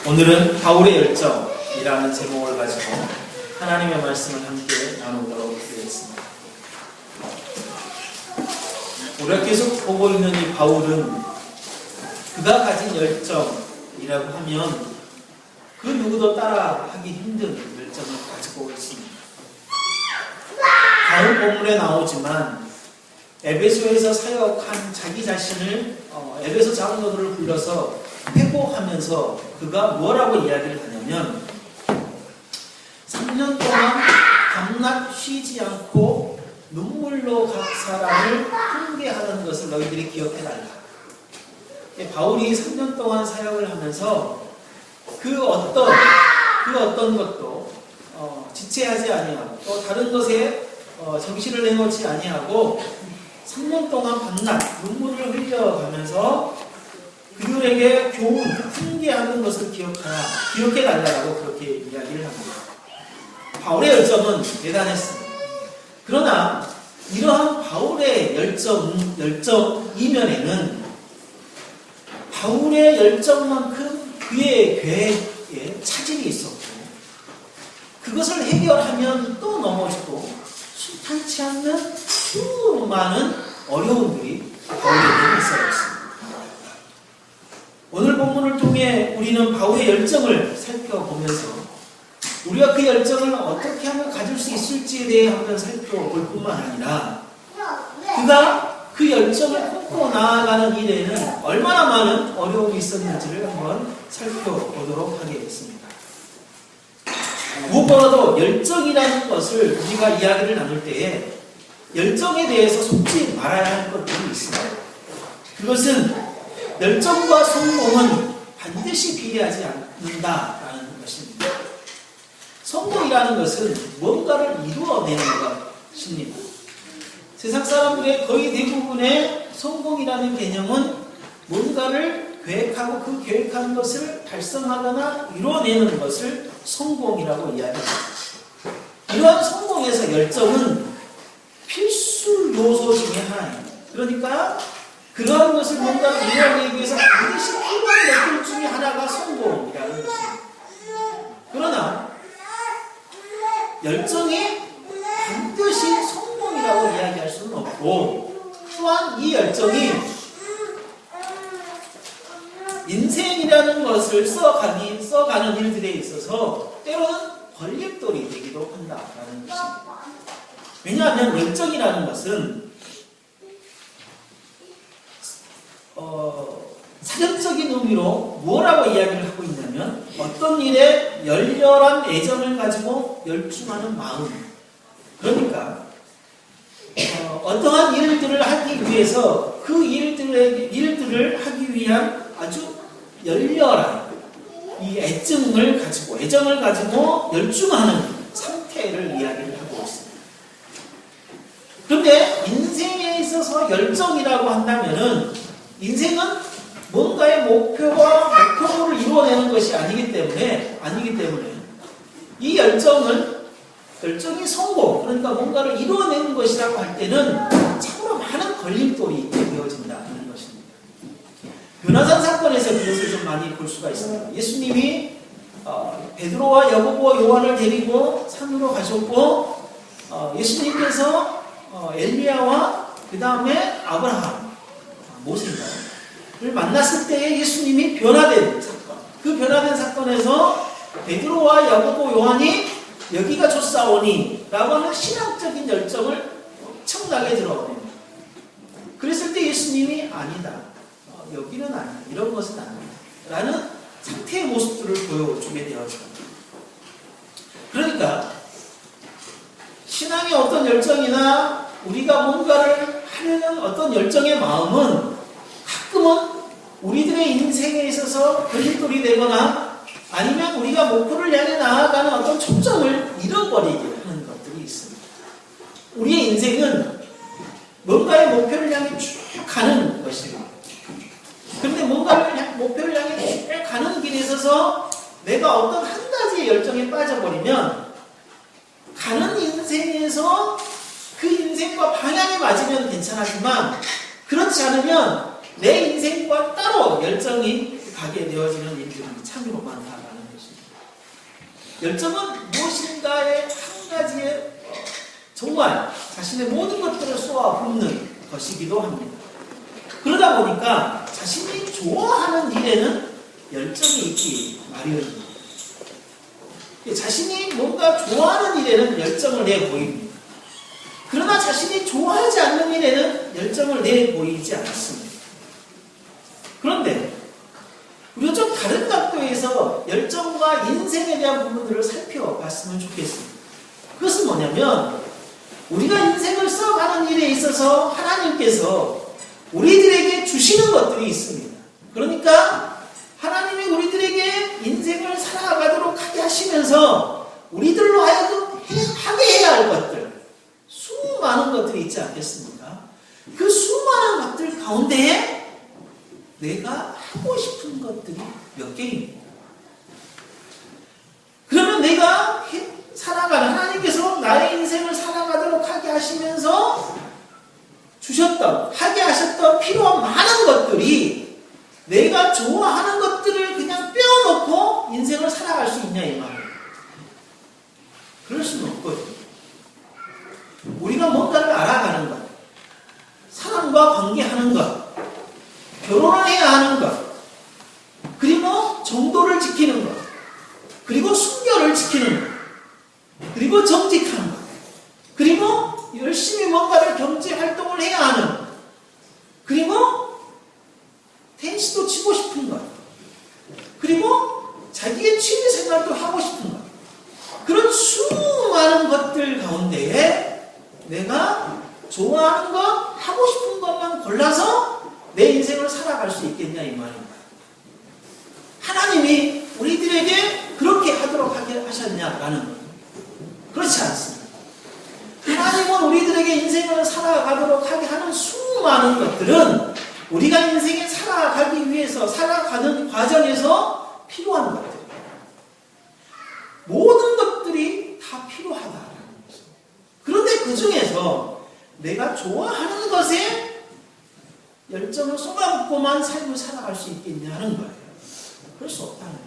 오늘은 바울의 열정이라는 제목을 가지고 하나님의 말씀을 함께 나누도록 하겠습니다. 우리가 계속 보고 있는 이 바울은 그가 가진 열정이라고 하면 그 누구도 따라하기 힘든 열정을 가지고 있습니다. 다음 본문에 나오지만 에베소에서 사역한 자기 자신을 에베소 장로들을 불러서 회고하면서 그가 뭐라고 이야기를 하냐면 3년 동안 밤낮 쉬지 않고 눈물로 각 사람을 훈계하는 것을 너희들이 기억해달라. 바울이 3년 동안 사역을 하면서 그 어떤 것도 지체하지 아니하고 또 다른 것에 정신을 내놓지 아니하고 3년 동안 밤낮 눈물을 흘려가면서 그들에게 교훈, 훈계하는 것을 기억해달라고 그렇게 이야기를 합니다. 바울의 열정은 대단했습니다. 그러나 이러한 바울의 열정 이면에는 바울의 열정만큼 그의 계획에 차질이 있었고 그것을 해결하면 또 넘어지고 순탄치 않는 수많은 어려움들이 바울에게 있었습니다. 오늘 본문을 통해 우리는 바울의 열정을 살펴보면서 우리가 그 열정을 어떻게 하면 가질 수 있을지에 대해 한번 살펴볼 뿐만 아니라 그가 그 열정을 품고 나아가는 일에는 얼마나 많은 어려움이 있었는지를 한번 살펴보도록 하겠습니다. 무엇보다도 열정이라는 것을 우리가 이야기를 나눌 때에 열정에 대해서 속지 말아야 할 것들이 있습니다. 그것은 열정과 성공은 반드시 비례하지 않는다라는 것입니다. 성공이라는 것은 뭔가를 이루어내는 것입니다. 세상 사람들의 거의 대부분의 성공이라는 개념은 뭔가를 계획하고 그 계획한 것을 달성하거나 이루어내는 것을 성공이라고 이야기합니다. 이러한 성공에서 열정은 필수 요소 중에 하나입니다. 그러니까 그러한 것을 뭔가 이루어내기 위해서 반드시 필요한 것들 중에 하나가 성공이라는 것입니다. 그러나 열정이 반드시 성공이라고 이야기할 수는 없고 또한 이 열정이 인생이라는 것을 써가는 일들에 있어서 때로는 걸림돌이 되기도 한다라는 것입니다. 왜냐하면 열정이라는 것은 사전적인 의미로 뭐라고 이야기를 하고 있냐면 어떤 일에 열렬한 애정을 가지고 열중하는 마음. 그러니까 어떠한 일들을 하기 위해서 그 일들을 하기 위한 아주 열렬한 이 애정을 가지고 열중하는 상태를 이야기를 하고 있습니다. 그런데 인생에 있어서 열정이라고 한다면은 인생은 뭔가의 목표를 이루어내는 것이 아니기 때문에 이 열정이 성공, 그러니까 뭔가를 이루어내는 것이라고 할 때는 참으로 많은 걸림돌이 되어진다는 것입니다. 변화산 사건에서 그것을 좀 많이 볼 수가 있습니다. 예수님이 베드로와 야고보와 요한을 데리고 산으로 가셨고 예수님께서 엘리야와 그 다음에 아브라함, 모세를 만났을 때에 예수님이 변화된 사건, 그 변화된 사건에서 베드로와 야고보 요한이 여기가 좋사오니 라고 하는 신앙적인 열정을 엄청나게 드러냅니다. 그랬을 때 예수님이 아니다, 여기는 아니다, 이런 것은 아니다 라는 상태의 모습들을 보여주게 되었습니다. 그러니까 신앙의 어떤 열정이나 우리가 뭔가를 하려는 어떤 열정의 마음은 가끔은 우리들의 인생에 있어서 걸림돌이 되거나 아니면 우리가 목표를 향해 나아가는 어떤 초점을 잃어버리게 하는 것들이 있습니다. 우리의 인생은 뭔가의 목표를 향해 쭉 가는 것입니다. 그런데 목표를 향해 쭉 가는 길에 있어서 내가 어떤 한 가지의 열정에 빠져버리면 가는 인생에서 그 인생과 방향이 맞으면 괜찮았지만 그렇지 않으면 내 인생과 따로 열정이 가게 되어지는 일들이 참으로 많다라는 것입니다. 열정은 무엇인가의 한 가지의 정말 자신의 모든 것들을 쏘아붓는 것이기도 합니다. 그러다 보니까 자신이 좋아하는 일에는 열정이 있기 마련입니다. 자신이 뭔가 좋아하는 일에는 열정을 내보입니다. 그러나 자신이 좋아하지 않는 일에는 열정을 내보이지 않습니다. 그런데 우리가 좀 다른 각도에서 열정과 인생에 대한 부분들을 살펴봤으면 좋겠습니다. 그것은 뭐냐면 우리가 인생을 써가는 일에 있어서 하나님께서 우리들에게 주시는 것들이 있습니다. 그러니까 하나님이 우리들에게 인생을 살아가도록 하게 하시면서 우리들로 하여금 하게 해야 할 것들, 수많은 것들이 있지 않겠습니까? 그 수많은 것들 가운데에 내가 하고 싶은 것들이 몇 개입니다. 그러면 내가 살아가는 하나님께서 나의 인생을 살아가도록 하게 하시면서 주셨던, 하게 하셨던 필요한 많은 것들이 내가 좋아하는 것들을 그냥 빼어놓고 인생을 살아갈 수 있냐 이 말이에요. 그럴 수는 없거든요. 우리가 뭔가를 알아가는 것, 사람과 관계하는 것, 결혼을 해야 하는 것, 그리고 정도를 지키는 것, 그리고 순결을 지키는 것, 그리고 정직한 것, 그리고 열심히 뭔가를 경제 활동을 해야 하는 것, 그리고 테니스도 치고 싶은 것, 그리고 자기의 취미 생활도 하고 싶은 것, 그런 수많은 것들 가운데에 내가 좋아하는 것, 하고 싶은 것만 골라서 내 인생을 살아갈 수 있겠냐 이 말입니다. 하나님이 우리들에게 그렇게 하도록 하게 하셨냐라는 것. 그렇지 않습니다. 하나님은 우리들에게 인생을 살아가도록 하게 하는 수많은 것들은 우리가 인생에 살아가기 위해서 살아가는 과정에서 필요한 것들. 모든 것들이 다 필요하다라는 것입니다. 그런데 그 중에서 내가 좋아하는 것에 열정을 쏟아붓고만 삶을 살아갈 수 있겠냐는 거예요. 그럴 수 없다는 거죠.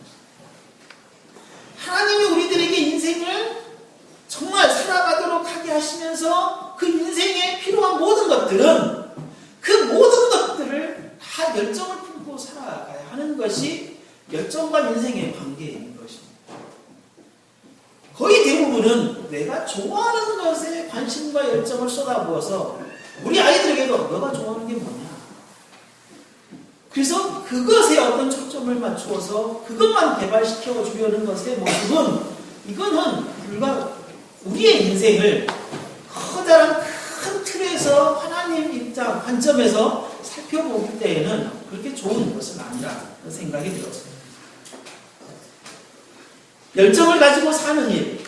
하나님이 우리들에게 인생을 정말 살아가도록 하게 하시면서 그 인생에 필요한 모든 것들은 그 모든 것들을 다 열정을 품고 살아가야 하는 것이 열정과 인생의 관계인 것입니다. 거의 대부분은 내가 좋아하는 것에 관심과 열정을 쏟아부어서 우리 아이들에게도 너가 좋아하는 게 뭐냐? 그래서 그것에 어떤 초점을 맞추어서 그것만 개발시켜 주려는 것의 모습은 이거는 불과 우리의 인생을 커다란 큰 틀에서 하나님 입장 관점에서 살펴보기 때에는 그렇게 좋은 것은 아니라는 생각이 들었습니다. 열정을 가지고 사는 일,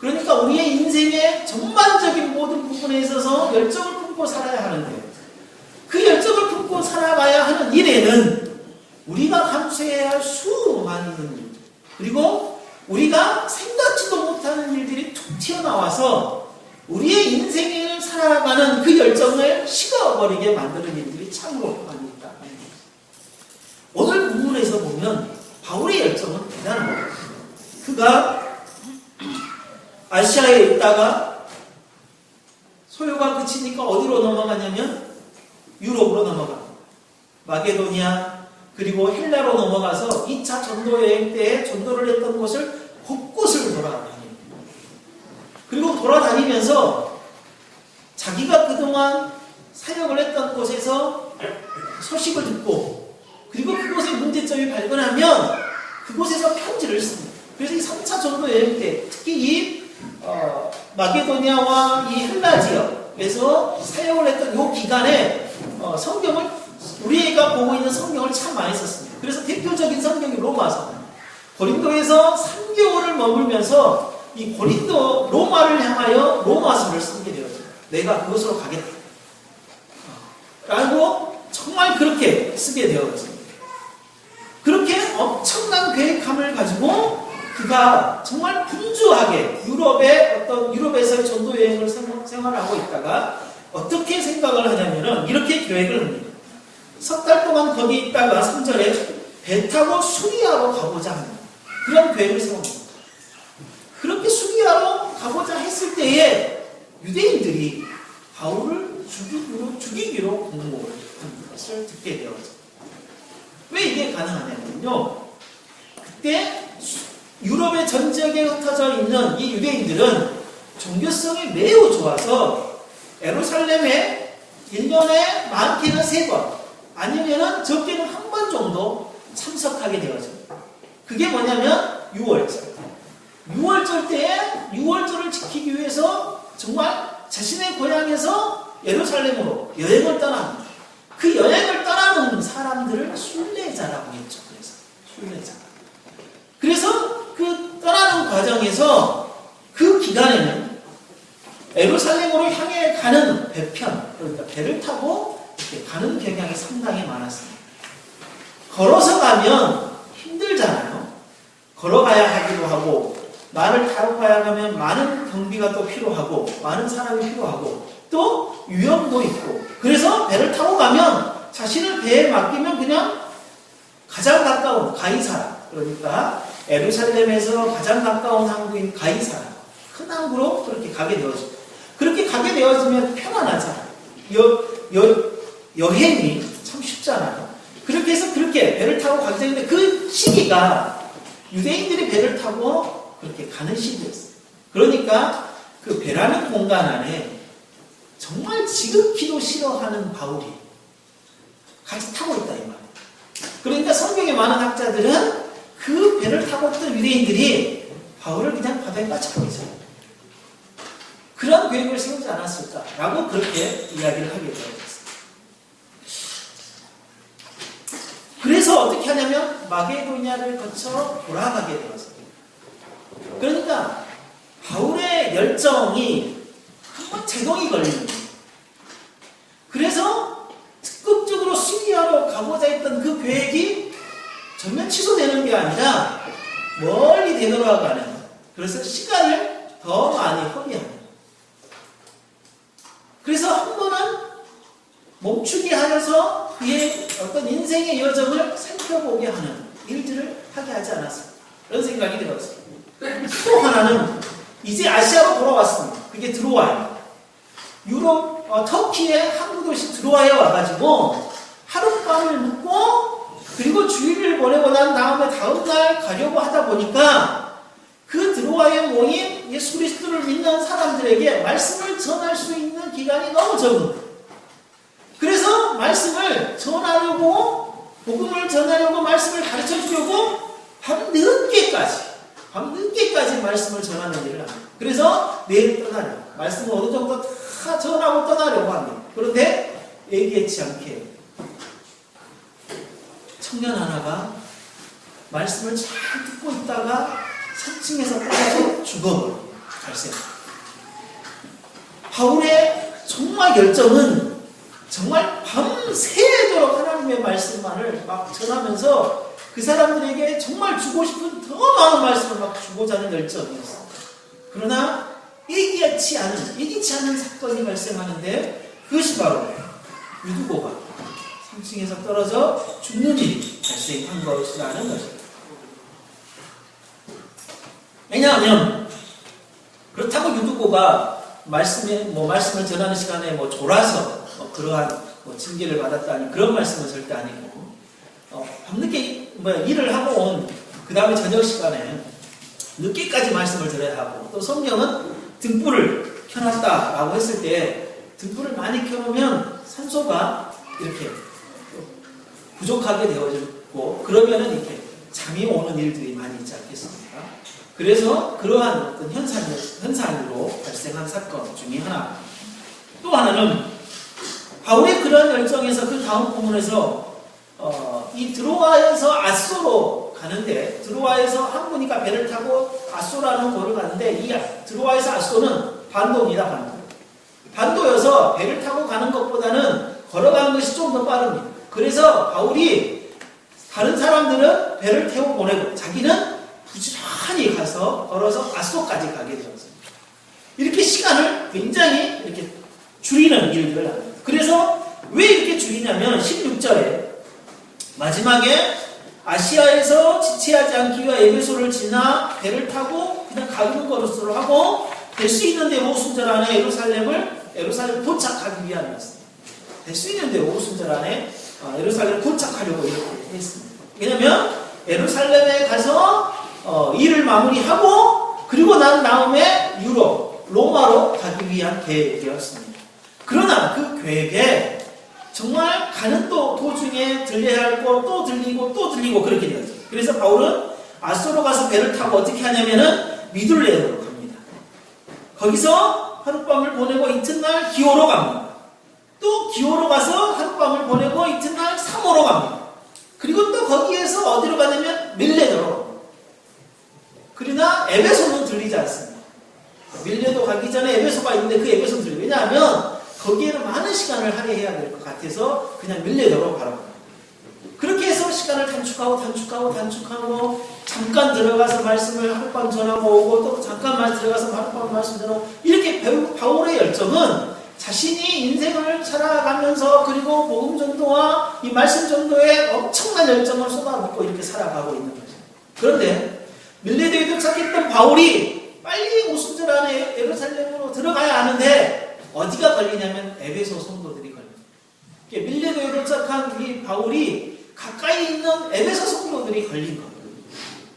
그러니까 우리의 인생의 전반적인 모든 부분에 있어서 열정을 품고 살아야 하는데 그 열정을 품고 살아가야 하는 일에는 우리가 감수해야 할 수많은 일, 그리고 우리가 생각지도 못하는 일들이 툭 튀어나와서 우리의 인생을 살아가는 그 열정을 식어버리게 만드는 일들이 참으로 많이 있다. 오늘 본문에서 보면 바울의 열정은 대단한 거예요. 그가 아시아에 있다가 소요가 그치니까 어디로 넘어가냐면 유럽으로 넘어갑니다. 마게도니아 그리고 헬라로 넘어가서 2차 전도 여행 때에 전도를 했던 곳을 곳곳을 돌아다닙니다. 그리고 돌아다니면서 자기가 그동안 사역을 했던 곳에서 소식을 듣고 그리고 그곳에 문제점이 발견하면 그곳에서 편지를 씁니다. 그래서 이 3차 전도 여행 때 특히 이 마게도니아와 이 헬라 지역에서 사역을 했던 이 기간에 성경을 우리가 보고 있는 성경을 참 많이 썼습니다. 그래서 대표적인 성경이 로마서. 고린도에서 3개월을 머물면서 이 고린도 로마를 향하여 로마서를 쓰게 되었습니다. 내가 그것으로 가겠다. 라고 정말 그렇게 쓰게 되었습니다. 그렇게 엄청난 계획함을 가지고 그가 정말 분주하게 유럽에서의 전도 여행을 생활하고 있다가 어떻게 생각을 하냐면은 이렇게 계획을 합니다. 석 달 동안 거기 있다가 3절에 배 타고 수리아로 가보자 하는 그런 계획을 세웁니다. 그렇게 수리아로 가보자 했을 때에 유대인들이 바울을 죽이기로 공모를 한 것을 듣게 되었죠. 왜 이게 가능하냐면요. 그때 유럽의 전 지역에 흩어져 있는 이 유대인들은 종교성이 매우 좋아서 예루살렘에 1년에 많게는 3번 아니면은 적게는 한 번 정도 참석하게 되어져. 그게 뭐냐면 6월절. 6월절 때에 6월절을 지키기 위해서 정말 자신의 고향에서 예루살렘으로 여행을 떠납니다. 그 여행을 떠나는 사람들을 순례자라고 했죠. 그래서 순례자. 그래서 그 떠나는 과정에서 그 기간에는 예루살렘으로 향해 가는 배편, 그러니까 배를 타고 이렇게 가는 경향이 상당히 많았습니다. 걸어서 가면 힘들잖아요. 걸어가야 하기도 하고 말을 타고 가야 하면 많은 경비가 또 필요하고 많은 사람이 필요하고 또 위험도 있고 그래서 배를 타고 가면 자신을 배에 맡기면 그냥 가장 가까운 가이사라 그러니까 예루살렘에서 가장 가까운 항구인 가이사라 큰 항구로 그렇게 가게 되어지고 그렇게 가게 되어지면 편안하잖아요. 여행이 참 쉽잖아요. 그렇게 해서 그렇게 배를 타고 가게 되는데 그 시기가 유대인들이 배를 타고 그렇게 가는 시기였어요. 그러니까 그 배라는 공간 안에 정말 지극히도 싫어하는 바울이 같이 타고 있다 이 말이에요. 그러니까 성경의 많은 학자들은 그 배를 타고 있던 유대인들이 바울을 그냥 바다에 빠쳐버리죠. 그런 계획을 세우지 않았을까라고 그렇게 이야기를 하게 되었습니다. 그래서 어떻게 하냐면 마게도냐를 거쳐 돌아가게 되었습니다. 그러니까 바울의 열정이 한번 제동이 걸리는 거예요. 그래서 적극적으로 시리아로 가고자 했던 그 계획이 전면 취소되는 게 아니라 멀리 되돌아가는 거예요. 그래서 시간을 더 많이 허비합니다. 그래서 한 번은 멈추게 하여서 그의 어떤 인생의 여정을 살펴보게 하는 일들을 하게 하지 않았습니다. 그런 생각이 들었습니다. 또 하나는 이제 아시아로 돌아왔습니다. 그게 드로아예요. 유럽, 터키의 항구 도시 드로아에 와가지고 하룻밤을 묵고 그리고 주일을 보내고 난 다음에 다음날 가려고 하다 보니까 그 드로아에 모인 예수 그리스도를 믿는 사람들에게 말씀을 전할 수 있는 기간이 너무 적은 거예요. 그래서 말씀을 전하려고 복음을 전하려고 말씀을 가르쳐 주려고 밤늦게까지 말씀을 전하는 일을 합니다. 그래서 내일 떠나려고 말씀을 어느 정도 다 전하고 떠나려고 합니다. 그런데 예기치 않게 청년 하나가 말씀을 잘 듣고 있다가 3층에서 떨어져 죽어버려요. 발생합니다. 바울의 정말 열정은 정말 밤새도록 하나님의 말씀만을 막 전하면서 그 사람들에게 정말 주고 싶은 더 많은 말씀을 막 주고자 하는 열정이었어요. 그러나 예기치 않은 사건이 발생하는데 그것이 바로 유두고가 3층에서 떨어져 죽는 일이 발생한 것이라는 것입니다. 왜냐하면 그렇다고 유두고가 말씀을 전하는 시간에 졸아서 그러한 징계를 받았다니 그런 말씀은 절대 아니고 밤늦게 일을 하고 온 그 다음에 저녁 시간에 늦게까지 말씀을 들어야 하고 또 성경은 등불을 켜놨다라고 했을 때 등불을 많이 켜놓으면 산소가 이렇게 부족하게 되어지고 그러면은 이렇게 잠이 오는 일들이 많이 있지 않겠습니까? 그래서 그러한 어떤 현상으로 발생한 사건 중에 하나. 또 하나는 바울의 그런 열정에서 그 다음 부분에서 이 드로아에서 아소로 가는데 드로아에서 항구니까 배를 타고 아소라는 도를 가는데 이 드로아에서 아소는 반도입니다. 반도여서 배를 타고 가는 것보다는 걸어가는 것이 좀 더 빠릅니다. 그래서 바울이 다른 사람들은 배를 태워 보내고 자기는 부지런히 가서 걸어서 아소까지 가게 되었습니다. 이렇게 시간을 굉장히 이렇게 줄이는 일들을 합니다. 그래서 왜 이렇게 줄이냐면 16절에 마지막에 아시아에서 지체하지 않기 위해 에베소를 지나 배를 타고 그냥 가는 것으로 하고 될 수 있는 대로 오순절 안에 예루살렘 도착하기 위함이었습니다. 될 수 있는 대로 오순절 안에 예루살렘 도착하려고 이렇게 했습니다. 왜냐하면 예루살렘에 가서 일을 마무리하고 그리고 난 다음에 유럽, 로마로 가기 위한 계획이었습니다. 그러나 그 계획에 정말 가는 또 도중에 들려야 할 거 또 들리고 또 들리고 그렇게 되었죠. 그래서 바울은 아소로 가서 배를 타고 어떻게 하냐면은 미둘레로 갑니다. 거기서 하룻밤을 보내고 이튿날 기호로 갑니다. 또 기호로 가서 하룻밤을 보내고 이튿날 사모로 갑니다. 그리고 또 거기에서 어디로 가냐면 밀레도로. 그러나 에베소는 들리지 않습니다. 밀레도 가기 전에 에베소가 있는데 그 에베소는 들려요. 왜냐하면 거기에는 많은 시간을 할애해야 될 것 같아서 그냥 밀레도로 가라고 합니다. 그렇게 해서 시간을 단축하고 잠깐 들어가서 말씀을 하룻밤 전하고 오고 또 잠깐만 들어가서 하룻밤 말씀 전하고 이렇게 바울의 열정은 자신이 인생을 살아가면서 그리고 복음 전도와 이 말씀 전도에 엄청난 열정을 쏟아붓고 이렇게 살아가고 있는 거죠. 그런데 밀레도에 도착했던 바울이 빨리 오순절 안에 예루살렘으로 들어가야 하는데 어디가 걸리냐면 에베소 성도들이 걸립니다. 밀레도에 도착한 이 바울이 가까이 있는 에베소 성도들이 걸린 거예요.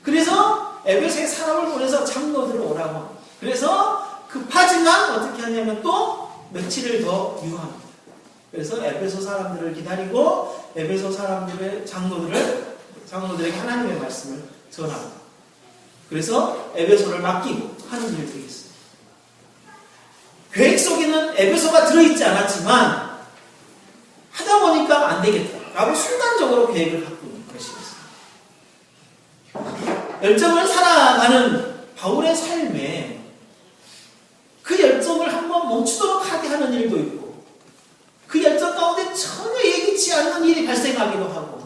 그래서 에베소에 사람을 보내서 장로들을 오라고 합니다. 그래서 급하지만 어떻게 하냐면 또 며칠을 더 유합니다. 그래서 에베소 사람들을 기다리고 에베소 사람들의 장로들에게 하나님의 말씀을 전합니다. 그래서 에베소를 맡기고 하는 일이 되겠습니다. 계획 속에는 에베소가 들어있지 않았지만 하다 보니까 안 되겠다라고 순간적으로 계획을 갖고 있는 것이었습니다. 열정을 살아가는 바울의 삶에 그 열정을 한번 멈추도록 하게 하는 일도 있고 그 열정 가운데 전혀 예기치 않는 일이 발생하기도 하고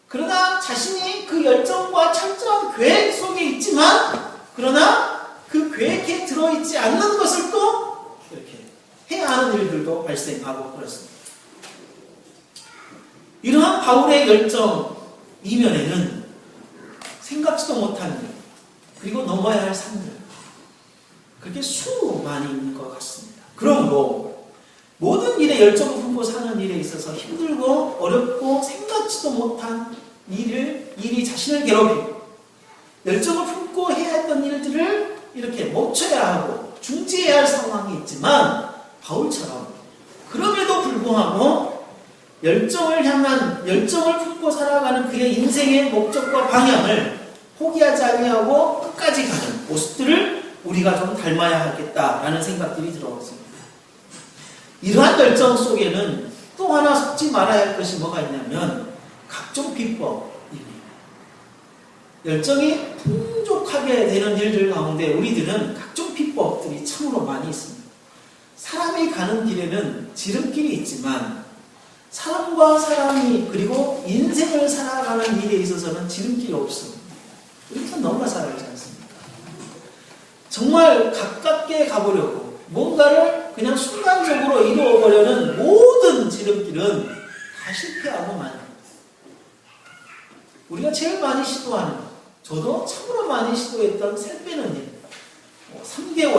그러나 자신이 그 열정과 철저한 계획 속에 있지만 그러나 그 계획에 들어있지 않는 것을 또 이렇게 해야 하는 일들도 발생하고 그렇습니다. 이러한 바울의 열정 이면에는 생각지도 못한 일 그리고 넘어야 할 산들 그렇게 수많이 있는 것 같습니다. 그러므로 모든 일에 열정을 품고 사는 일에 있어서 힘들고 어렵고 생각지도 못한 일이 자신을 괴롭히고 열정을 품고 해야 했던 일들을 이렇게 멈춰야 하고 중지해야 할 상황이 있지만 바울처럼 그럼에도 불구하고 열정을 품고 살아가는 그의 인생의 목적과 방향을 포기하지 아니하고 끝까지 가는 모습들을 우리가 좀 닮아야 하겠다라는 생각들이 들어왔습니다. 이러한 열정 속에는 또 하나 속지 말아야 할 것이 뭐가 있냐면 각종 비법입니다. 열정이 풍족하게 되는 일들 가운데 우리들은 각종 비법들이 참으로 많이 있습니다. 사람이 가는 길에는 지름길이 있지만 사람과 사람이 그리고 인생을 살아가는 일에 있어서는 지름길이 없습니다. 이렇게 너무나 살아가지 않습니까? 정말 가깝게 가보려고 뭔가를 그냥 순간적으로 이루어보려는 모든 지름길은 다 실패하고 맙니다. 우리가 제일 많이 시도하는 저도 참으로 많이 시도했던 살 빼는 일 3개월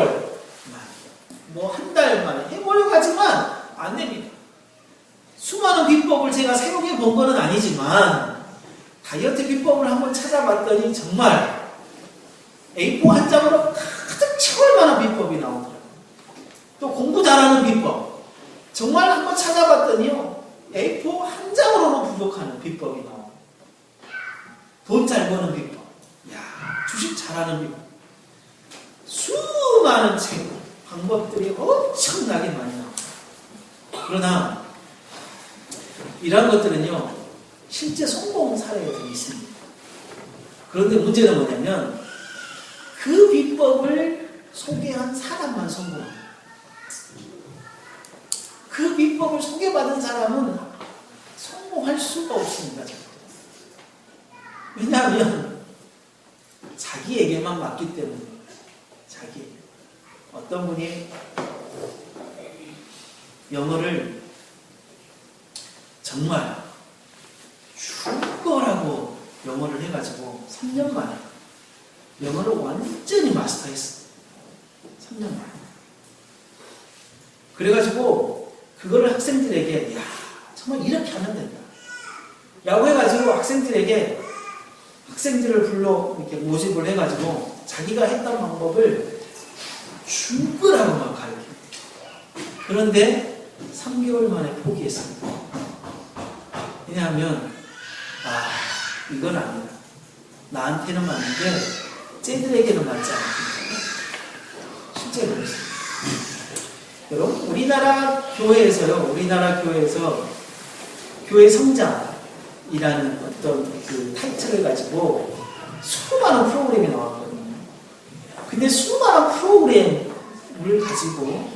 만에 한 달 만에 해보려고 하지만 안 됩니다. 수많은 비법을 제가 사용해 본 거는 아니지만 다이어트 비법을 한번 찾아봤더니 정말 A4 한 장으로 가득 채울 만한 비법이 나오더라고요. 또 공부 잘하는 비법 정말 한번 찾아봤더니요 A4 한 장으로는 부족하는 비법이 나옵니다. 돈 잘 버는 비법, 주식 잘하는 비법, 수많은 책, 방법들이 엄청나게 많이 나옵니다. 그러나 이런 것들은요 실제 성공 사례들이 있습니다. 그런데 문제는 뭐냐면 그 비법을 소개한 사람만 성공합니다. 그 비법을 소개받은 사람은 성공할 수가 없습니다. 왜냐하면 자기에게만 맞기 때문에 어떤 분이 영어를 정말 죽을 거라고 영어를 해가지고 3년 만에 영어를 완전히 마스터했어. 3년 만에. 그래가지고 그거를 학생들에게 야 정말 이렇게 하면 된다 라고 해가지고 학생들을 불러 이렇게 모집을 해가지고 자기가 했던 방법을 죽으라고 막 가르쳐. 그런데 3개월 만에 포기했습니다. 왜냐하면 이건 아니다. 나한테는 맞는데 쟤들에게는 맞지 않다. 실제로 그랬습니다. 여러분 우리나라 교회에서 교회 성장이라는 어떤 그 타이틀을 가지고 수많은 프로그램이 나왔거든요. 근데 수많은 프로그램을 가지고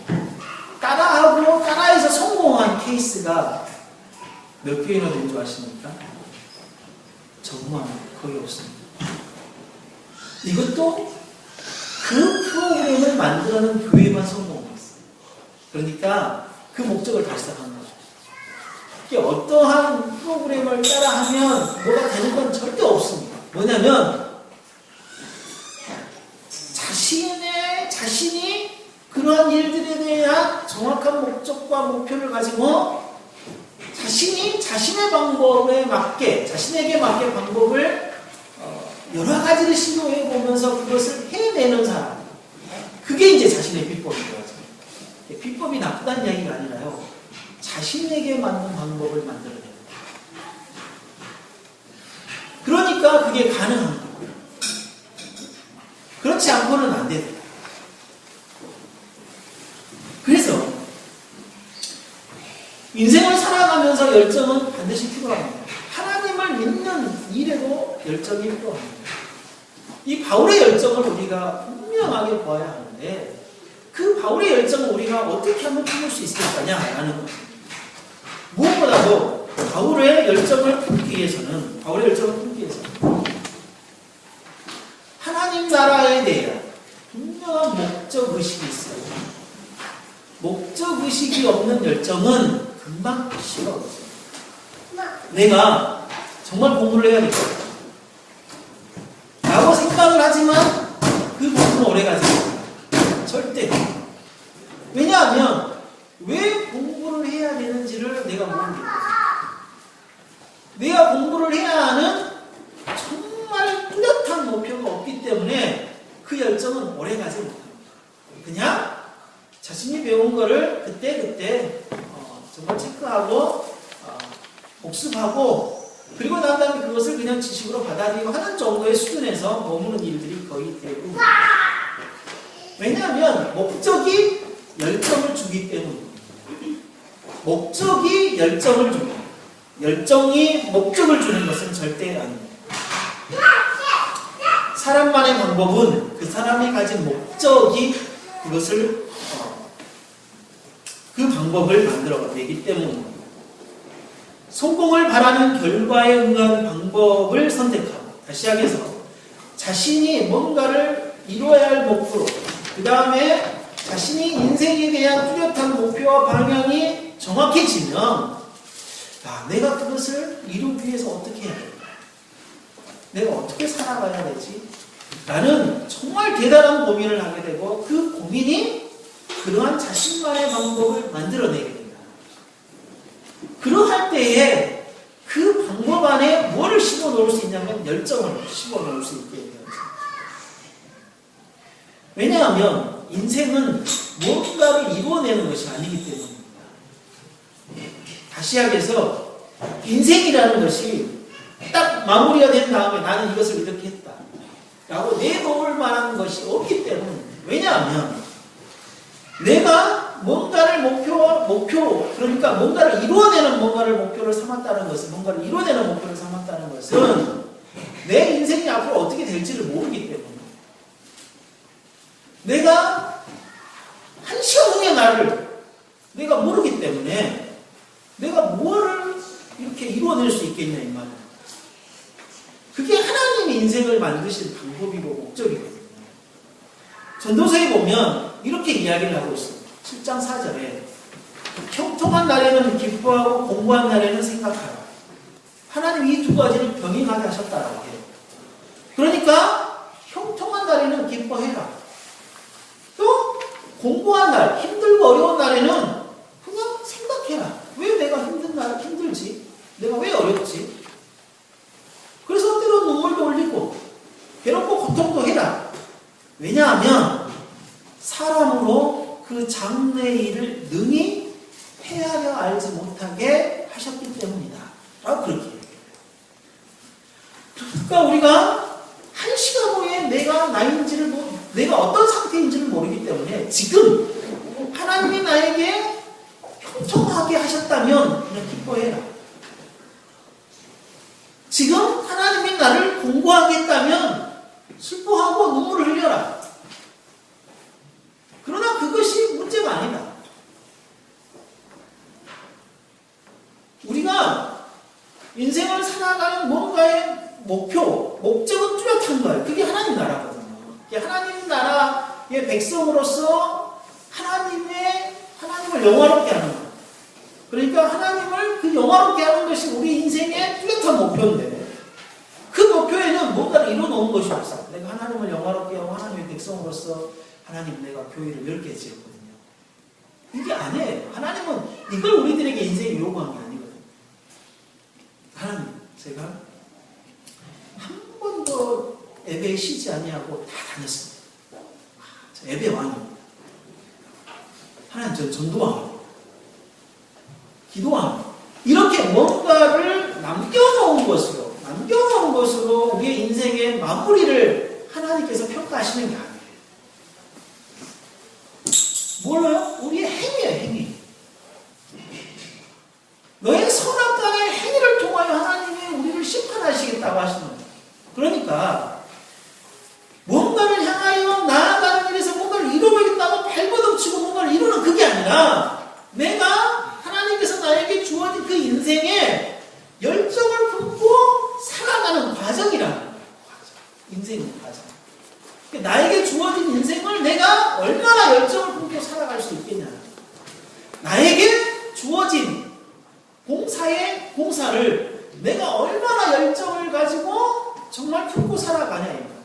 따라해서 성공한 케이스가 몇 개나 된 줄 아십니까? 정말 거의 없습니다. 이것도 그 프로그램을 만들어낸 교회만 성공했어요. 그러니까 그 목적을 달성한 거죠. 이게 어떠한 프로그램을 따라하면 뭐가 되는 건 절대 없습니다. 뭐냐면 자신이 그러한 일들에 대한 정확한 목적과 목표를 가지고 자신의 방법에 맞게 자신에게 맞게 방법을 여러 가지를 시도해 보면서 그것을 해내는 사람, 그게 이제 자신의 비법인 거죠. 비법이 나쁘다는 이야기가 아니라요, 자신에게 맞는 방법을 만들어내는 거예요. 그러니까 그게 가능한 거예요. 그렇지 않고는 안 돼요. 그래서 인생을 살아가면서 열정은 반드시 필요합니다. 하나님을 믿는 일에도 열정이 필요합니다. 이 바울의 열정을 우리가 분명하게 보아야 하는데, 그 바울의 열정을 우리가 어떻게 하면 품을 수 있을까냐라는 것입니다. 무엇보다도 바울의 열정을 품기 위해서는 하나님 나라에 대한 분명한 목적의식이 있어요. 목적의식이 없는 열정은 금방 식어버려요. 내가 정말 공부를 해야 되겠다 라고 생각을 하지만 그 공부는 오래가지 않아요. 절대. 왜냐하면 왜 공부를 해야 되는지를 내가 모르겠거든. 내가 공부를 해야 하는 정말 뚜렷한 목표가 없기 때문에 그 열정은 오래가지 못합니다. 그냥 자신이 배운 거를 그때 정말 체크하고 복습하고 그리고 난 다음에 그것을 그냥 지식으로 받아들이고 하는 정도의 수준에서 머무는 일들이 거의 대부분. 왜냐하면 목적이 열정을 주기 때문입니다. 목적이 열정을 줍니다. 열정이 목적을 주는 것은 절대 아닙니다. 사람만의 방법은 그 사람이 가진 목적이 그것을 그 방법을 만들어내기 때문입니다. 성공을 바라는 결과에 응한 방법을 선택하고, 다시 하면서 자신이 뭔가를 이루어야 할 목표, 그 다음에 자신이 인생에 대한 뚜렷한 목표와 방향이 정확해지면 내가 그것을 이루기 위해서 어떻게 해야 될까? 내가 어떻게 살아가야 되지? 라는 정말 대단한 고민을 하게 되고, 그 고민이 그러한 자신만의 방법을 만들어내게 됩니다. 그러할 때에 그 방법 안에 뭐를 심어놓을 수 있냐면 열정을 심어놓을 수 있게 되어집니다. 왜냐하면 인생은 무언가를 이루어내는 것이 아니기 때문입니다. 다시 하면서 인생이라는 것이 딱 마무리가 된 다음에 나는 이것을 이렇게 했다 라고 내놓을 만한 것이 없기 때문입니다. 왜냐하면 내가 뭔가를 목표, 그러니까 뭔가를 이루어내는 목표를 삼았다는 것은 내 인생이 앞으로 어떻게 될지를 모르기 때문에, 내가 한 시간 후의 나를 내가 모르기 때문에 내가 뭐를 이렇게 이루어낼 수 있겠냐 이 말이에요. 그게 하나님이 인생을 만드신 방법이고 목적이거든요. 전도서에 보면 이렇게 이야기를 하고 있습니다. 7장 4절에 형통한 날에는 기뻐하고 공부한 날에는 생각하라. 하나님 이 두 가지를 병행하게 하셨다라고 해요. 그러니까 형통한 날에는 기뻐해라. 또 공부한 날, 힘들고 어려운 날에는 그냥 생각해라. 왜 내가 힘들지? 내가 왜 어렵지? 그래서 때로 눈물도 흘리고 괴롭고 고통도 해라. 왜냐하면 사람으로 그 장래의 일을 능히 헤아려 알지 못하게 하셨기 때문이다. 라고 그렇게 얘기해요. 그러니까 우리가 한 시간 후에 내가 내가 어떤 상태인지를 모르기 때문에 지금 하나님이 나에게 형통하게 하셨다면 그냥 기뻐해라. 지금 하나님이 나를 공고하게 했다면 슬퍼하고 눈물을 흘려라. 그러나 그것이 문제가 아니다. 우리가 인생을 살아가는 뭔가의 목적은 뚜렷한 거예요. 그게 하나님 나라거든요. 하나님 나라의 백성으로서 하나님을 영화롭게 하는 거예요. 그러니까 하나님을 그 영화롭게 하는 것이 우리 인생의 뚜렷한 목표인데 그 목표에는 뭔가를 이루어놓은 것이 없어요. 내가 하나님을 영화롭게 하고 하나님의 백성으로서 하나님 내가 교회를 10개 지었거든요. 이게 아니에요. 하나님은 이걸 우리들에게 인생에 요구한 게 아니거든요. 하나님, 제가 한 번도 예배에 쉬지 아니하고 다 다녔습니다. 예배 왕입니다. 하나님, 저 전도왕, 기도왕, 이렇게 뭔가를 남겨놓은 것으로 우리의 인생의 마무리를 하나님께서 평가하시는 게 아니에요. 뭘로요? 우리의 행위예요, 행위. 너의 선악과의 행위를 통하여 하나님이 우리를 심판하시겠다고 하시는 거예요. 그러니까 뭔가를 향하여 나아가는 일에서 뭔가를 이루어보겠다고 발버둥치고 뭔가를 이루는 그게 아니라 내가 하나님께서 나에게 주어진 그 인생에 열정을 품고 살아가는 과정이라는 거예요. 인생의 과정. 나에게 주어진 인생을 내가 얼마나 열정을 품고 살아갈 수 있겠냐. 나에게 주어진 공사를 내가 얼마나 열정을 가지고 정말 품고 살아가냐.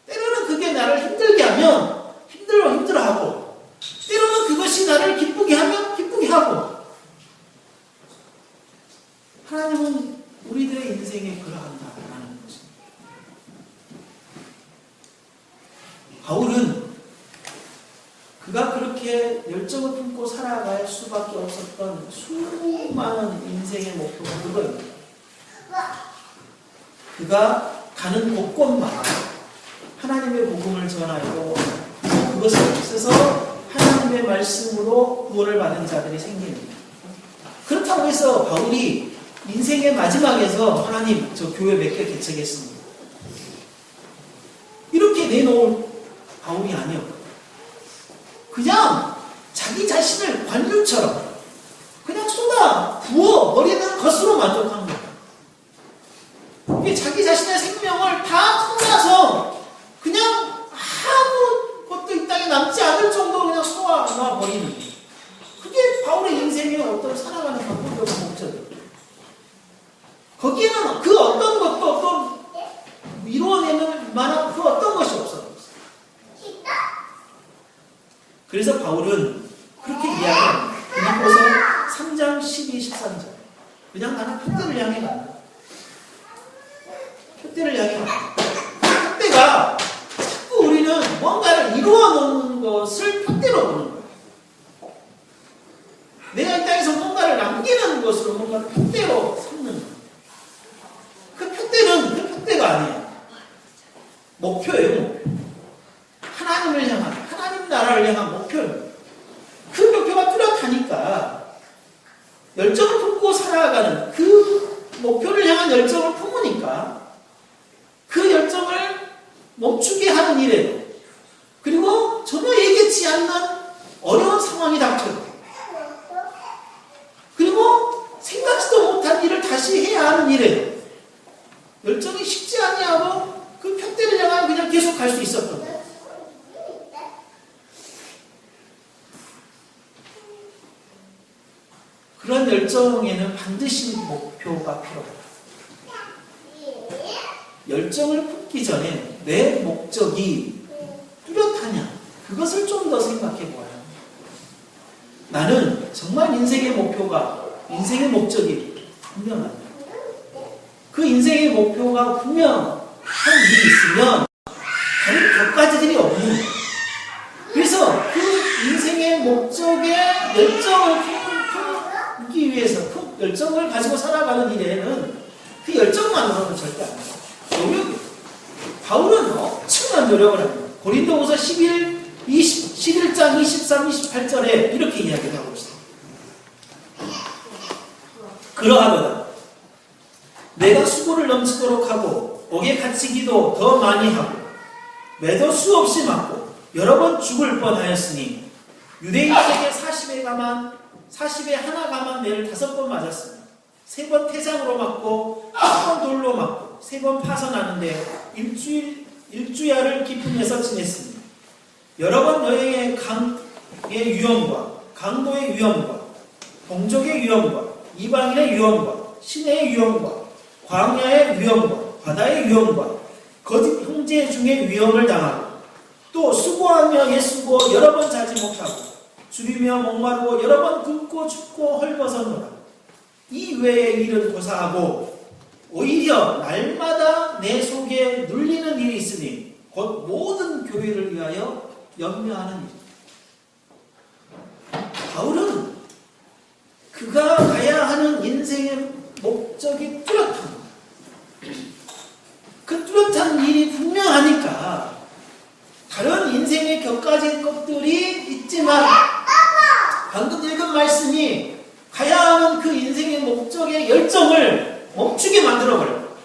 때로는 그게 나를 힘들게 하면 힘들어하고, 때로는 그것이 나를 기쁘게 하면 기쁘게 하고. 하나님은 우리들의 인생에 그러한다라는 것입니다. 바울은 그가 그렇게 열정을 품고 살아갈 수밖에 없었던 수많은 인생의 목표가 그거입니다. 그가 가는 곳곳마다 하나님의 복음을 전하고 그것을 써서 하나님의 말씀으로 구원을 받은 자들이 생깁니다. 그렇다고 해서 바울이 인생의 마지막에서 하나님 저 교회 몇 개 개척했습니다. 이렇게 내놓을 바울이 아니었고 그냥 자기 자신을 관유처럼 그냥 쏟아 부어버리는 것으로 만족한 거예요. 이게 자기 자신의 생명을 다 쏟아서 그냥 아무것도 이 땅에 남지 않을 정도로 그냥 쏟아놔버리는 거예요. 그게 바울의 인생의 어떤 살아가는 방법적인 목적이에요. 거기에는 그 어떤 것도 어떤 이루어내는 만한 그 어떤 것이 없어요. 그래서 바울은 그렇게 이야기합니다. 빌립보서 3장 12, 13절. 그냥 나는 표대를 향해 간다. 표대를 향해 간다. 표대가 자꾸 우리는 뭔가를 이루어 놓는 것을 표대로 보는 거예요. 내가 이 땅에서 뭔가를 남기는 것으로 뭔가를 표대로 삼는 거예요. 그 표대는 그 표대가 아니에요. 목표예요, 목표. 하나님을 향한, 하나님 나라를 향한 목표입니다. 그 목표가 뚜렷하니까 열정을 품고 살아가는 그 목표를 향한 열정을 품으니까 그 열정을 멈추게 하는 일에도 그리고 전혀 예기치 않는 어려운 상황이 닥쳐요. 그리고 생각지도 못한 일을 다시 해야 하는 일에도 열정이 식지 아니하고 그 표대를 향하여 그냥 계속 갈 수 있었던 거예요. 그런 열정에는 반드시 목표가 필요하다. 열정을 품기 전에 내 목적이 뚜렷하냐? 그것을 좀 더 생각해 보아요. 나는 정말 인생의 목표가, 인생의 목적이 분명하냐? 그 인생의 목표가 분명한 일이 있으면 다른 격가지들이 없는 거예요. 그래서 그 인생의 목적에 열정을 품기 위해서, 그 열정을 가지고 살아가는 일에는 그 열정만으로는 절대 안 돼요. 노력이. 바울은 엄청난 노력을 합니다. 고린도후서 11장 23, 28절에 이렇게 이야기를 하고 있어요. 그러하거나 내가 수고를 넘치도록 하고 옥에 갇히기도 더 많이 하고 매도 수없이 맞고 여러 번 죽을 뻔하였으니 유대인에게 40에 하나 감한 매를 5번 맞았으며 3번 태장으로 맞고 1번 돌로 맞고 3번 파선하는데 일주야를 깊은 데서 지냈습니다. 여러 번 여행의 강의 위험과 강도의 위험과 동족의 위험과 이방인의 위험과 시내의 위험과 광야의 위험과 바다의 위험과 거짓 형제 중에 위험을 당하고 또 수고하며 예수고 여러 번 자지 못하고 줄이며 목마르고 여러 번 굶고 춥고 헐벗어노라. 이 외의 일은 고사하고 오히려 날마다 내 속에 눌리는 일이 있으니 곧 모든 교회를 위하여 염려하는 일. 바울은 그가 가야 하는 인생의 목적이 뚜렷합니다. 그 뚜렷한 일이 분명하니까 다른 인생의 격가진 것들이 있지만 방금 읽은 말씀이 가야 하는 그 인생의 목적의 열정을 멈추게 만들어버려요.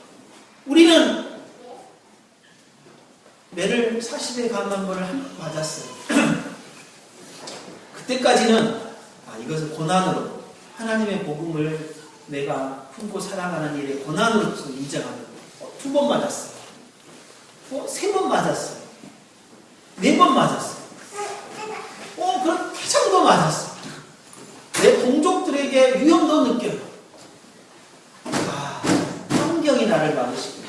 우리는 매를 40에 감한 거를 맞았어요. 그때까지는 이것을 고난으로 하나님의 복음을 내가 품고 살아가는 일에 고난으로 인정합니다. 2번 맞았어요. 3번 맞았어요. 4번 맞았어요. 그럼 태장도 맞았어요. 내 동족들에게 위험도 느껴요. 환경이 나를 막으시구나.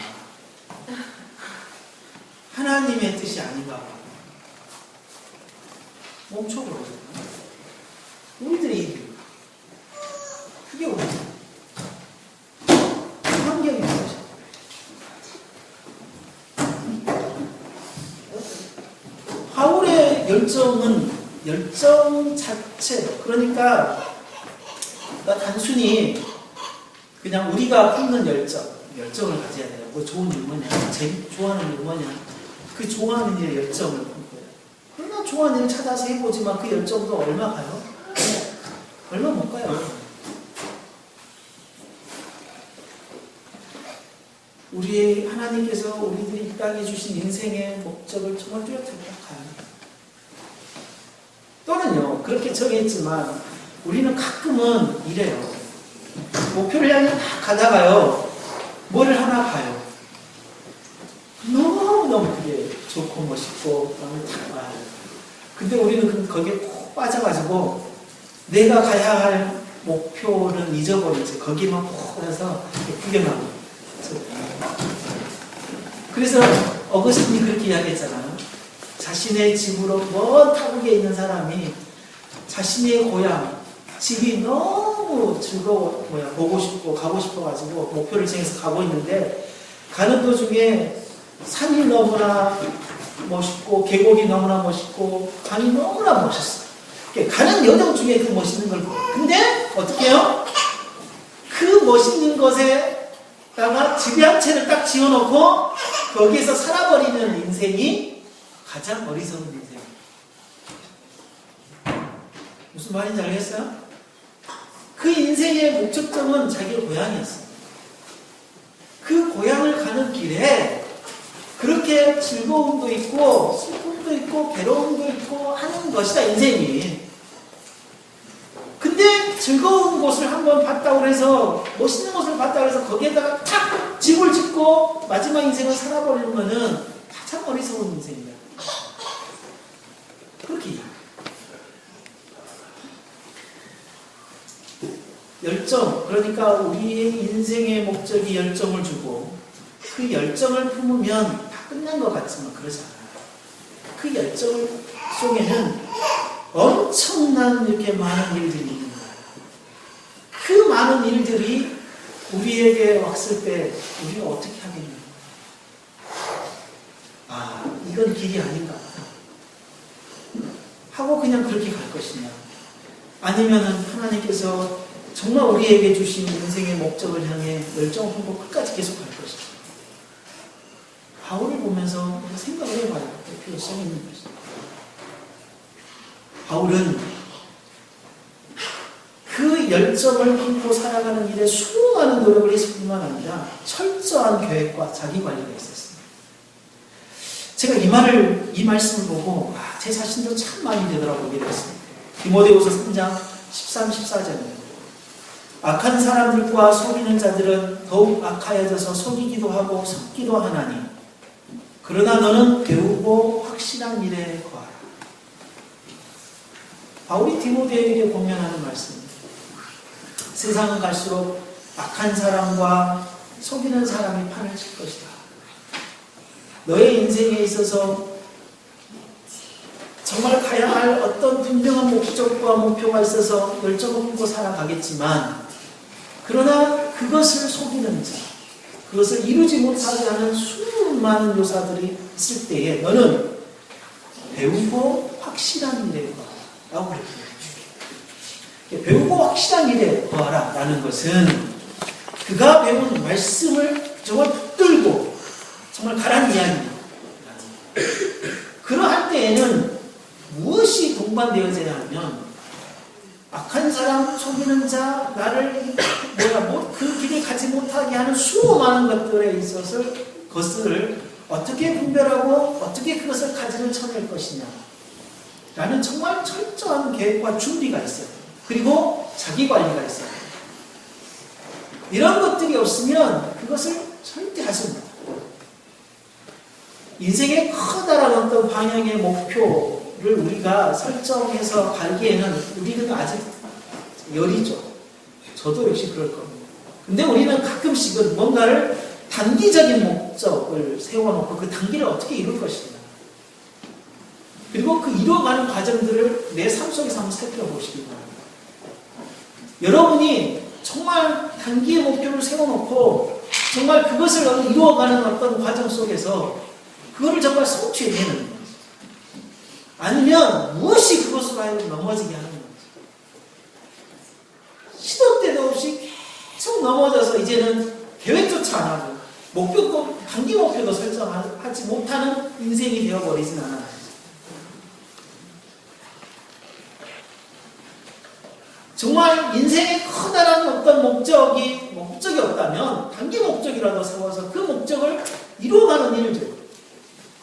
하나님의 뜻이 아닌가 봐. 멈춰버려요. 우리들의 일이. 그게 우리 환경이 막으시구나. 바울의 열정 자체, 그러니까 단순히 그냥 우리가 품는 열정을 가져야 돼요. 뭐 좋은 일 뭐냐, 좋아하는 일 뭐냐, 그 좋아하는 일에 열정을 품고요. 그러나 좋아하는 일을 찾아서 해보지만 그 열정도 얼마 가요? 얼마 못 가요. 하나님께서 우리들이 이 땅에 주신 인생의 목적을 정말 뚜렷하게 가요. 또는요, 그렇게 정했지만 우리는 가끔은 이래요. 목표를 향해 막 가다가요, 뭐를 하나 봐요. 너무너무 그게 좋고 멋있고 마음을 탁 봐요. 근데 우리는 거기에 꼭 빠져가지고 내가 가야 할 목표는 잊어버리지. 거기만 꼭 가서 구경하고. 그래서 어거스틴이 그렇게 이야기했잖아요. 자신의 집으로 먼 타국에 있는 사람이 자신의 고향, 집이 너무 즐거워, 보고 싶고 가고 싶어가지고 목표를 정해서 가고 있는데 가는 도중에 산이 너무나 멋있고 계곡이 너무나 멋있고 강이 너무나 멋있어요. 가는 여정 중에 그 멋있는 걸 보여요. 근데 어떻게 해요? 그 멋있는 것에다가 집에 한 채를 딱 지어놓고 거기에서 살아버리는 인생이 가장 어리석은 인생이에요. 무슨 말인지 알겠어요? 그 인생의 목적점은 자기의 고향이었어요. 그 고향을 가는 길에 그렇게 즐거움도 있고 슬픔도 있고 괴로움도 있고 하는 것이다, 인생이. 근데 즐거운 곳을 한번 봤다고 해서 멋있는 곳을 봤다고 해서 거기에다가 탁 집을 짓고 마지막 인생을 살아버리는 것은 가장 어리석은 인생이다. 그렇게 열정, 그러니까 우리의 인생의 목적이 열정을 주고 그 열정을 품으면 다 끝난 것 같지만 그러지 않아요. 그 열정 속에는 엄청난 이렇게 많은 일들이 있는 거예요. 그 많은 일들이 우리에게 왔을 때 우리가 어떻게 하겠냐. 아, 이건 길이 아닌가 하고 그냥 그렇게 갈 것이냐. 아니면은 하나님께서 정말 우리에게 주신 인생의 목적을 향해 열정 품고 끝까지 계속 갈 것이냐. 바울을 보면서 생각을 해봐야 될 필요성이 있는 것입니다. 바울은 그 열정을 품고 살아가는 일에 수많은 노력을 했을 뿐만 아니라 철저한 계획과 자기 관리가 있었습니다. 제가 이 말씀을 보고 제 자신도 참 많이 되돌아보게 됐습니다. 디모데후서 3장 13, 14절입니다. 악한 사람들과 속이는 자들은 더욱 악하여져서 속이기도 하고 섞기도 하나니 그러나 너는 배우고 확실한 일에 거하라. 바울이 디모데에게 권면하는 말씀입니다. 세상은 갈수록 악한 사람과 속이는 사람이 판을 칠 것이다. 너의 인생에 있어서 정말 가야 할 어떤 분명한 목적과 목표가 있어서 열정을 품고 살아가겠지만 그러나 그것을 속이는 자, 그것을 이루지 못하게 하는 수많은 요사들이 있을 때에 너는 배우고 확실한 일에 거하라고 그랬습니다. 배우고 확실한 일에 거하라 라는 것은 그가 배운 말씀을 정말 붙들고 정말 가라는 이야기입니다. 그러할 때에는 무엇이 동반되어져야 하면 악한 사람, 속이는 자, 나를 그 길을 가지 못하게 하는 수많은 것들에 있어서 것을 어떻게 분별하고 어떻게 그것을 가지를 쳐낼 것이냐 라는 정말 철저한 계획과 준비가 있어요. 그리고 자기 관리가 있어요. 이런 것들이 없으면 그것을 절대 할 수 없습니다. 인생의 커다란 어떤 방향의 목표를 우리가 설정해서 가기에는 우리는 아직 열이죠. 저도 역시 그럴 겁니다. 근데 우리는 가끔씩은 뭔가를 단기적인 목적을 세워놓고 그 단기를 어떻게 이룰 것인가. 그리고 그 이루어가는 과정들을 내 삶 속에서 한번 살펴보시기 바랍니다. 여러분이 정말 단기의 목표를 세워놓고 정말 그것을 이루어가는 어떤 과정 속에서 그거를 정말 성취해내는 거죠. 아니면 무엇이 그것으로 하여금 넘어지게 하는 거죠. 시도 때도 없이 계속 넘어져서 이제는 계획조차 안 하고 목표도 단기 목표도 설정하지 못하는 인생이 되어버리진 않아요. 정말 인생의 커다란 어떤 목적이 없다면 단기 목적이라도 세워서 그 목적을 이루어가는 일들,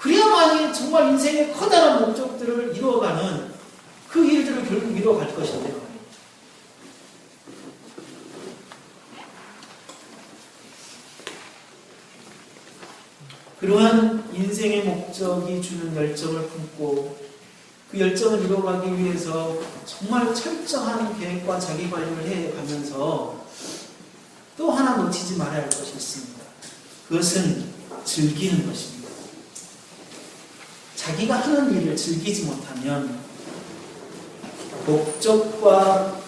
그래야만이 정말 인생의 커다란 목적들을 이루어가는 그 일들을 결국 이루어갈 것인데요. 그러한 인생의 목적이 주는 열정을 품고 그 열정을 이루어가기 위해서 정말 철저한 계획과 자기 관리를 해가면서 또 하나 놓치지 말아야 할 것이 있습니다. 그것은 즐기는 것입니다. 자기가 하는 일을 즐기지 못하면 목적과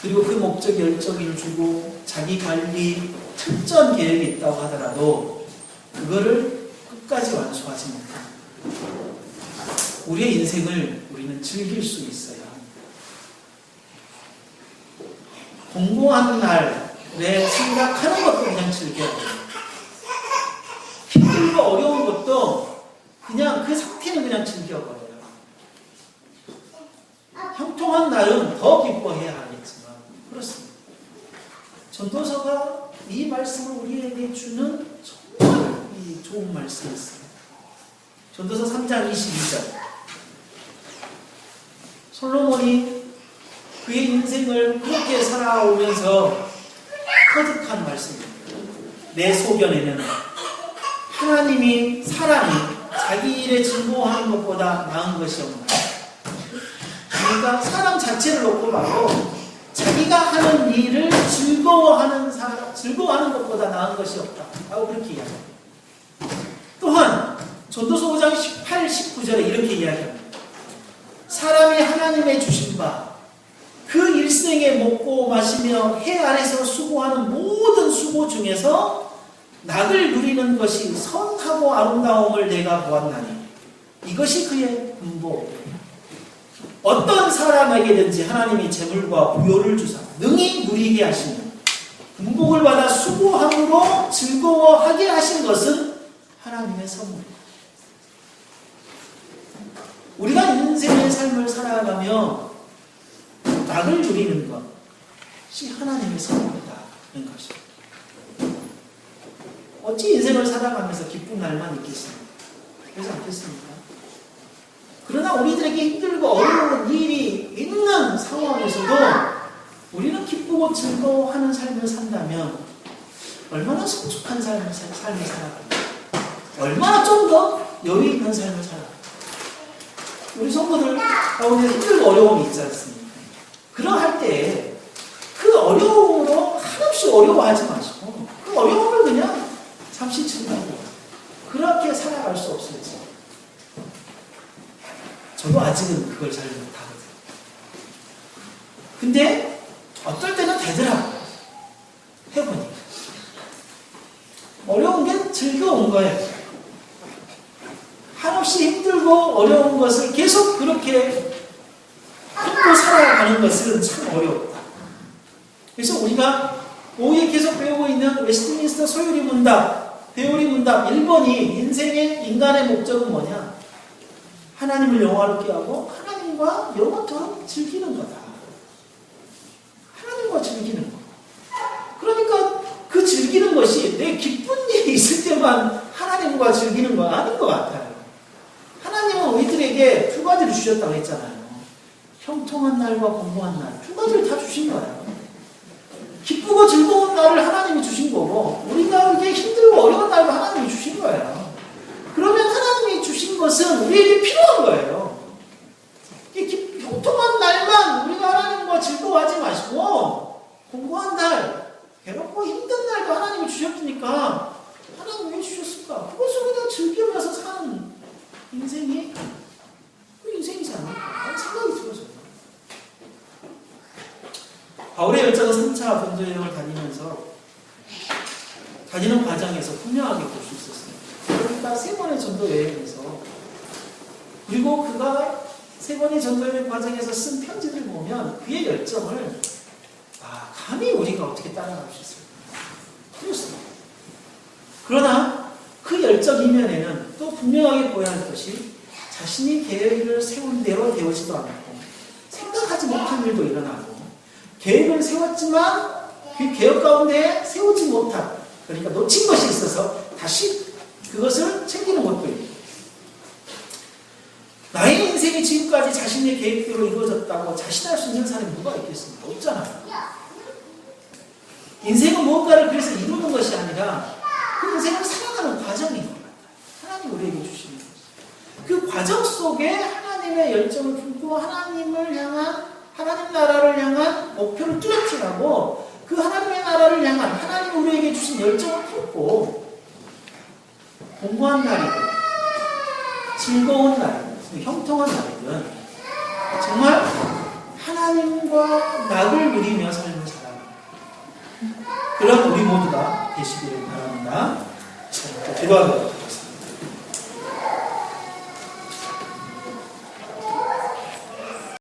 그리고 그 목적 열정을 주고 자기 관리 철저한 계획이 있다고 하더라도 그거를 끝까지 완수하지 못합니다. 우리의 인생을 우리는 즐길 수 있어야 합니다. 공부하는 날에 생각하는 것도 그냥 즐겨야 돼요. 힘들고 어려운 것도 그냥 그 상태는 그냥 즐겨버려요. 형통한 날은 더 기뻐해야 하겠지만 그렇습니다. 전도서가 이 말씀을 우리에게 주는 정말 좋은 말씀이었습니다. 전도서 3장 22절. 솔로몬이 그의 인생을 그렇게 살아오면서 터득한 말씀입니다. 내 소견에는 하나님이 사람이 자기 일에 즐거워하는 것보다 나은 것이 없나. 그러니까 사람 자체를 놓고 봐도 자기가 하는 일을 즐거워하는 것보다 나은 것이 없다. 라고 그렇게 이야기합니다. 전도서 5장 18, 19절에 이렇게 이야기합니다. 사람이 하나님의 주신 바 그 일생에 먹고 마시며 해 아래서 수고하는 모든 수고 중에서 낙을 누리는 것이 선하고 아름다움을 내가 보았나니 이것이 그의 분보. 어떤 사람에게든지 하나님이 재물과 부요를 주사 능히 누리게 하시며 분복을 받아 수고함으로 즐거워하게 하신 것은 하나님의 선물입니다. 우리가 인생의 삶을 살아가며 낙을 누리는 것이 하나님의 선물이다 하는 것입니다. 어찌 인생을 살아가면서 기쁜 날만 있겠습니까? 그렇지 않겠습니까? 그러나 우리들에게 힘들고 어려운 일이 있는 상황에서도 우리는 기쁘고 즐거워하는 삶을 산다면 얼마나 성숙한 삶을 살아갑니까? 얼마나 좀 더 여유 있는 삶을 살아갑니까? 우리 성도들 가운데 힘들고 어려움이 있지 않습니까? 그러할 때 그 어려움으로 한없이 어려워하지 마시고 그 어려움을 그냥 잠시 참고 그렇게 살아갈 수 없을지. 저도 아직은 그걸 잘 못하거든요. 근데 어떨 때는 되더라고요. 해보니까. 어려운 게 즐거운 거예요. 한없이 힘들고 어려운 것을 계속 그렇게 믿고 살아가는 것은 참 어렵다. 그래서 우리가 오후에 계속 배우고 있는 웨스트민스터 소요리 문답, 배우리 문답 1번이 인생의 인간의 목적은 뭐냐? 하나님을 영화롭게 하고 하나님과 영원토록 즐기는 거다. 하나님과 즐기는 거. 그러니까 그 즐기는 것이 내 기쁜 일이 있을 때만 하나님과 즐기는 건 아닌 것 같아요. 하나님은 우리들에게 두 가지를 주셨다고 했잖아요. 형통한 날과 공고한 날. 두 가지를 다 주신 거예요. 기쁘고 즐거운 날을 하나님이 주신 거고 우리가 이게 힘들고 어려운 날도 하나님이 주신 거예요. 그러면 하나님이 주신 것은 우리에게 필요한 거예요. 형통한 날만 우리가 하나님과 즐거워하지 마시고 공고한 날, 괴롭고 힘든 날도 하나님이 주셨으니까 하나님이 왜 주셨을까? 그것을 그냥 즐기면서 사는 인생이 그 인생이지 않을까 하는 생각이 들어서요. 바울의 열정은 3차 전도 여행을 다니는 과정에서 분명하게 볼 수 있었어요. 그러니까 3번의 전도 여행에서 그리고 그가 3번의 전도 여행 과정에서 쓴 편지들을 보면 그의 열정을 감히 우리가 어떻게 따라갈 수 있을까? 그렇습니다. 그러나 그 열정 이면에는 또 분명하게 보여야 할 것이 자신이 계획을 세운 대로 되어지도 않고 생각하지 못한 일도 일어나고 계획을 세웠지만 그 계획 가운데 세우지 못한 그러니까 놓친 것이 있어서 다시 그것을 챙기는 것도 있고 나의 인생이 지금까지 자신의 계획대로 이루어졌다고 자신할 수 있는 사람이 누가 있겠습니까? 없잖아요. 인생은 무언가를 그래서 이루는 것이 아니라 그 인생을 살아가는 과정인 것 같아요. 하나님 우리에게 주시는 것. 그 과정 속에 하나님의 열정을 품고 하나님을 향한 하나님 나라를 향한 목표를 뚜렷이하고 그 하나님의 나라를 향한 하나님 우리에게 주신 열정을 품고 공고한 날이든 즐거운 날이든 형통한 날이든 정말 하나님과 낙을 누리며 삶을 살아가는 그런 우리 모두가 되시기를 바랍니다. 기도하겠습니다.